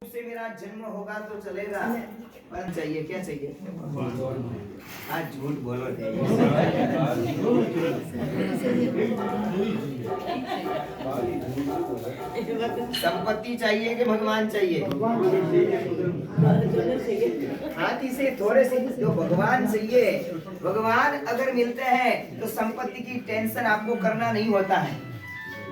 से मेरा जन्म होगा तो चलेगा, पर चाहिए क्या चाहिए? आज झूठ बोलो संपत्ति चाहिए कि भगवान चाहिए? हाथी से थोड़े से जो भगवान चाहिए। भगवान अगर मिलते हैं तो संपत्ति की टेंशन आपको करना नहीं होता है।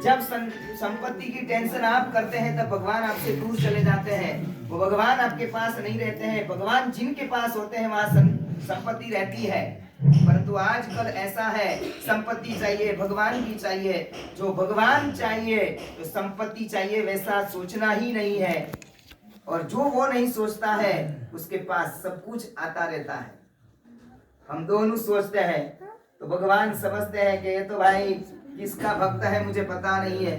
जब संपत्ति की टेंशन आप करते हैं तब भगवान आपसे दूर चले जाते हैं। वो भगवान आपके पास नहीं रहते हैं। भगवान जिनके पास होते हैं वहां संपत्ति रहती है। परंतु आजकल ऐसा है, संपत्ति चाहिए, भगवान की चाहिए। जो भगवान चाहिए तो संपत्ति चाहिए, वैसा सोचना ही नहीं है। और जो वो नहीं सोचता है उसके पास सब कुछ आता रहता है। हम दोनों सोचते हैं तो भगवान समझते हैं कि ये तो भाई किसका भक्त है मुझे पता नहीं है,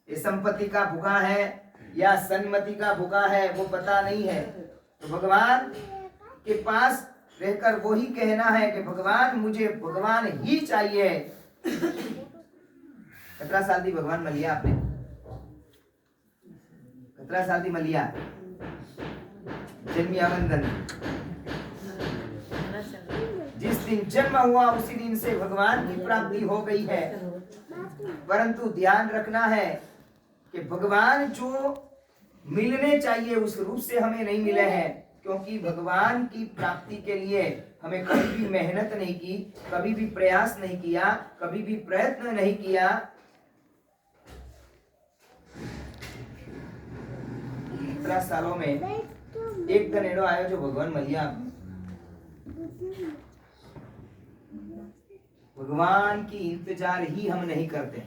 ये संपत्ति का भूखा है या सन्मति का भूखा है वो पता नहीं है। तो भगवान के पास रहकर वो ही कहना है कि भगवान मुझे भगवान ही चाहिए। 17 साल दी भगवान मलिया आपने 17 साल दी मलिया जन्मिया वंदन। जिस दिन जन्म हुआ उसी दिन से भगवान की प्राप्ति हो गई है। परंतु ध्यान रखना है कि भगवान जो मिलने चाहिए उस रूप से हमें नहीं मिले हैं, क्योंकि भगवान की प्राप्ति के लिए हमें कभी भी मेहनत नहीं की, कभी भी प्रयास नहीं किया, कभी भी प्रयत्न नहीं किया। 17 सालों में एक दिन एडो आयो जो भगवान मलिया। भगवान की इंतजार ही हम नहीं करते।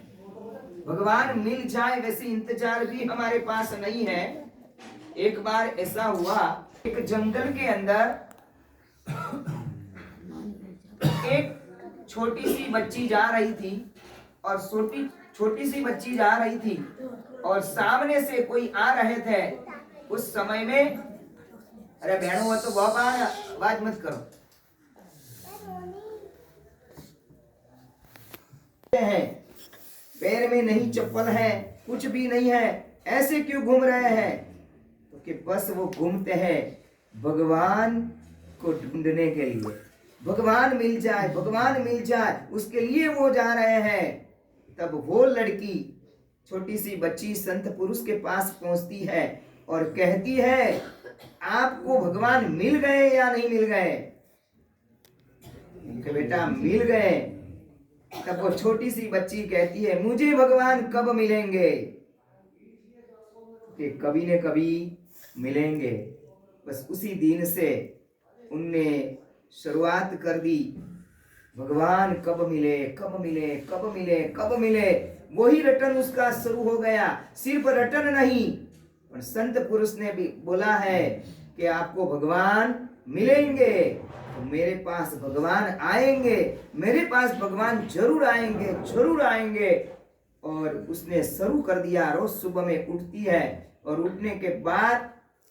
भगवान मिल जाए वैसे इंतजार भी हमारे पास नहीं है। एक बार ऐसा हुआ, एक जंगल के अंदर एक छोटी सी बच्ची जा रही थी और छोटी सी बच्ची जा रही थी और सामने से कोई आ रहे थे। उस समय में अरे बहनों वो तो बाबा आवाज मत करो है, पैर में नहीं चप्पल है, कुछ भी नहीं है, ऐसे क्यों घूम रहे हैं? तो कि बस वो घूमते हैं भगवान को ढूंढने के लिए। भगवान मिल जाए, भगवान मिल जाए, उसके लिए वो जा रहे हैं। तब वो लड़की छोटी सी बच्ची संत पुरुष के पास पहुंचती है और कहती है आपको भगवान मिल गए या नहीं मिल गए? बेटा मिल गए। तब वो छोटी सी बच्ची कहती है मुझे भगवान कब मिलेंगे? कि कभी न कभी मिलेंगे। बस उसी दिन से उनने शुरुआत कर दी, भगवान कब मिले, कब मिले, कब मिले, कब मिले। वही रटन उसका शुरू हो गया। सिर्फ रटन नहीं, पर संत पुरुष ने भी बोला है कि आपको भगवान मिलेंगे तो मेरे पास भगवान आएंगे, मेरे पास भगवान जरूर आएंगे, जरूर आएंगे। और उसने शुरू कर दिया। रोज सुबह में उठती है और उठने के बाद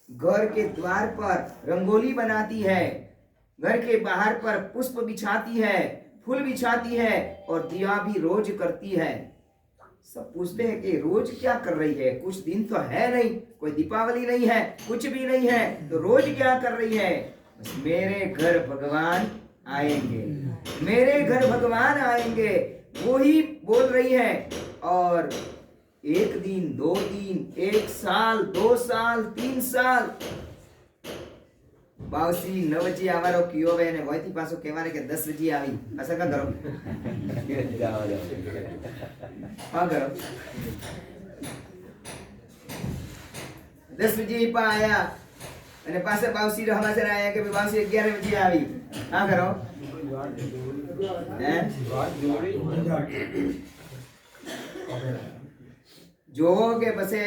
घर के द्वार पर रंगोली बनाती है, घर के बाहर पर पुष्प बिछाती है, फूल बिछाती है और दिया भी रोज करती है। सब पूछते हैं कि रोज क्या कर रही है? कुछ दिन तो है नहीं, कोई दीपावली नहीं है, कुछ भी नहीं है, तो रोज क्या कर रही है? बस मेरे घर भगवान आएंगे, मेरे घर भगवान आएंगे, वो ही बोल रही है। और एक दिन, 2 दिन, 1 साल, 2 साल, 3 साल बावसी 9 बजे आवारो कियो वे ने वहीથી પાછો કહેવાને કે 10 બજે આવી પાછા કા કરો હા કરો 10 બજે પા આયા અને પાછા બાવસી રો હમાસર આયા કે બાવસી 11 બજે આવી હા કરો હે જો કે પછી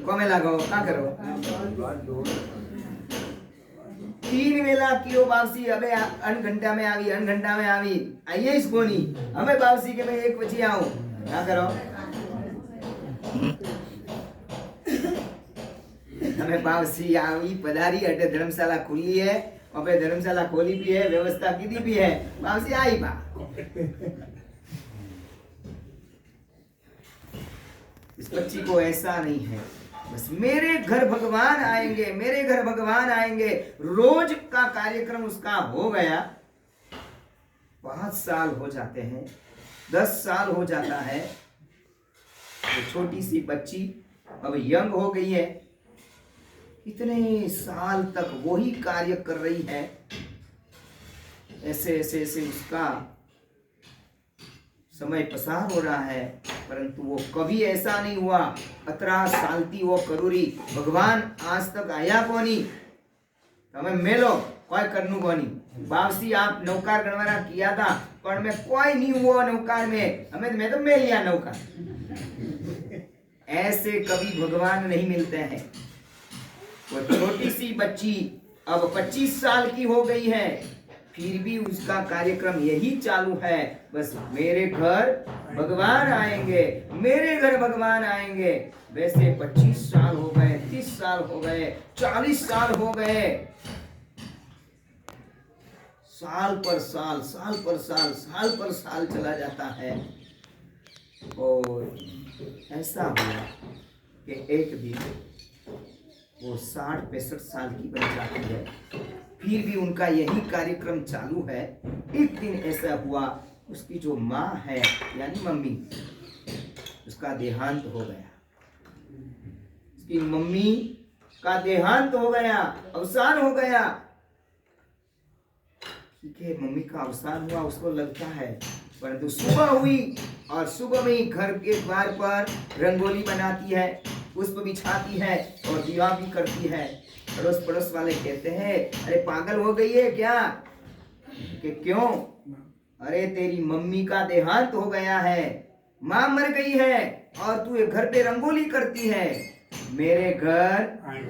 કોમે લાગો કા કરો 3 वेला कियो बावसी अबे 8 घंटा में आवी, 8 घंटा में आवी, आइए इस कोनी हमें बावसी के मैं 1 बजे आऊं क्या करो? हमें बावसी आवी पधारी अटे धर्मशाला खुली है, अबे धर्मशाला खोली भी है, व्यवस्था की भी है, बावसी आई बा। इस बच्ची को ऐसा नहीं है, बस मेरे घर भगवान आएंगे, मेरे घर भगवान आएंगे। रोज का कार्यक्रम उसका हो गया। 5 साल हो जाते हैं, 10 साल हो जाता है। तो छोटी सी बच्ची अब यंग हो गई है, इतने साल तक वही कार्य कर रही है। ऐसे ऐसे ऐसे उसका समय पसार हो रहा है, परंतु वो कभी ऐसा नहीं हुआ 18 साल की वो करूरी भगवान आज तक आया कोनी। તમે મેલો કોઈ કરનું કોની બાવસી आप नौकार गणवारा किया था, पर मैं कोई नहीं हुआ नौकार में, हमें मैं तो मेल लिया नौकार। ऐसे कभी भगवान नहीं मिलते हैं। वो छोटी सी बच्ची अब 25 साल की हो गई है, फिर भी उसका कार्यक्रम यही चालू है। बस मेरे घर भगवान आएंगे, मेरे घर भगवान आएंगे। वैसे 25 साल हो गए, 30 साल हो गए, 40 साल हो गए। साल पर साल, साल पर साल, साल पर साल चला जाता है। और ऐसा हुआ कि एक दिन वो 60-65 साल की बन जाती है, फिर भी उनका यही कार्यक्रम चालू है। एक दिन ऐसा हुआ, उसकी जो माँ है यानी मम्मी, उसका देहांत हो गया। उसकी मम्मी का देहांत हो गया, अवसान हो गया। ठीक है, मम्मी का अवसान हुआ, उसको लगता है। परंतु सुबह हुई और सुबह में ही घर के द्वार पर रंगोली बनाती है, पुष्प बिछाती है और दिया भी करती है। अड़ोस पड़ोस वाले कहते हैं, अरे पागल हो गई है क्या? कि क्यों? अरे तेरी मम्मी का देहांत हो गया है, माँ मर गई है और तू घर पे रंगोली करती है। मेरे घर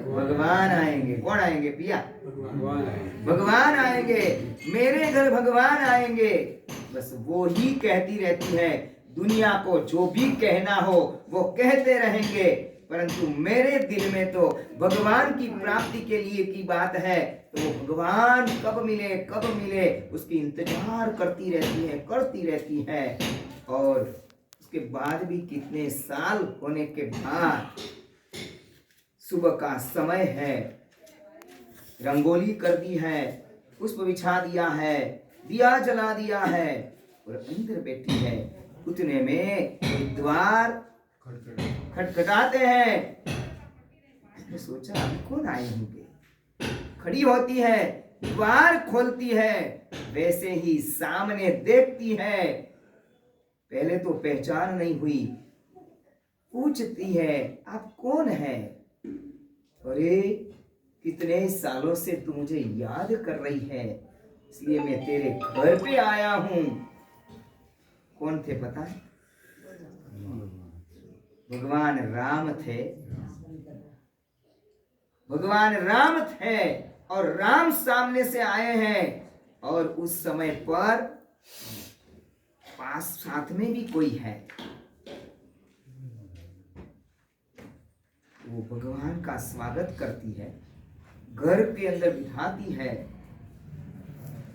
भगवान आएंगे। कौन आएंगे पिया? भगवान आएंगे, मेरे घर भगवान आएंगे। बस वो ही कहती रहती है, दुनिया को जो भी कहना हो वो कहते रहेंगे, परंतु मेरे दिल में तो भगवान की प्राप्ति के लिए की बात है। तो वो भगवान कब मिले उसकी इंतजार करती रहती है। और उसके बाद भी कितने साल होने के बाद सुबह का समय है, रंगोली कर दी है, पुष्प बिछा दिया है, दिया जला दिया है और अंदर बैठी है। उतने में द्वार खटखटाते हैं। उसने सोचा कौन आए होंगे। खड़ी होती है, द्वार खोलती है, वैसे ही सामने देखती है। पहले तो पहचान नहीं हुई, पूछती है आप कौन है? अरे कितने सालों से तू मुझे याद कर रही है, इसलिए मैं तेरे घर पे आया हूं। कौन थे पता है? भगवान राम थे। भगवान राम थे और राम सामने से आए हैं। और उस समय पर पास साथ में भी कोई है, वो भगवान का स्वागत करती है, घर के अंदर बिठाती है।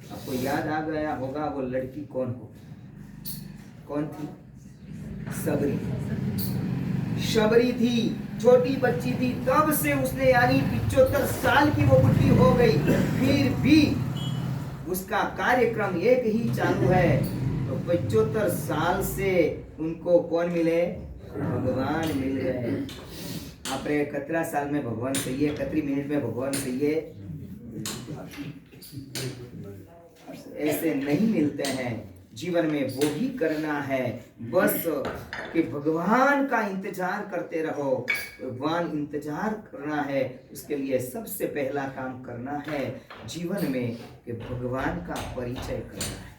आपको याद आ गया होगा वो लड़की कौन हो? कौन थी? सबरी। शबरी थी, छोटी बच्ची थी, तब से उसने यानी 75 साल की वो बुढ़ी हो गई, फिर भी उसका कार्यक्रम एक ही चालू है। तो 75 साल से उनको कौन मिले? भगवान मिल गए। आपने कतरा साल में भगवान सही है, कतरी मिनट में भगवान सही है, ऐसे नहीं मिलते हैं। जीवन में वो ही करना है बस कि भगवान का इंतजार करते रहो। भगवान इंतजार करना है, उसके लिए सबसे पहला काम करना है जीवन में कि भगवान का परिचय करना है।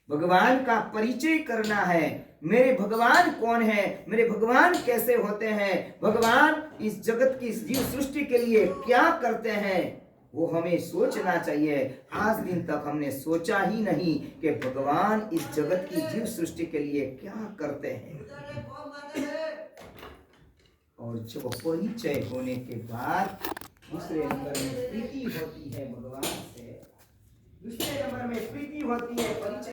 भगवान का परिचय करना है। मेरे भगवान कौन है, मेरे भगवान कैसे होते हैं, भगवान इस जगत की इस जीव सृष्टि के लिए क्या करते हैं, वो हमें सोचना चाहिए। आज दिन तक हमने सोचा ही नहीं कि भगवान इस जगत की जीव सृष्टि के लिए क्या करते हैं। और जब परिचय होने के बाद दूसरे नंबर में प्रीति होती है भगवान से, दूसरे नंबर में प्रीति होती है परिचय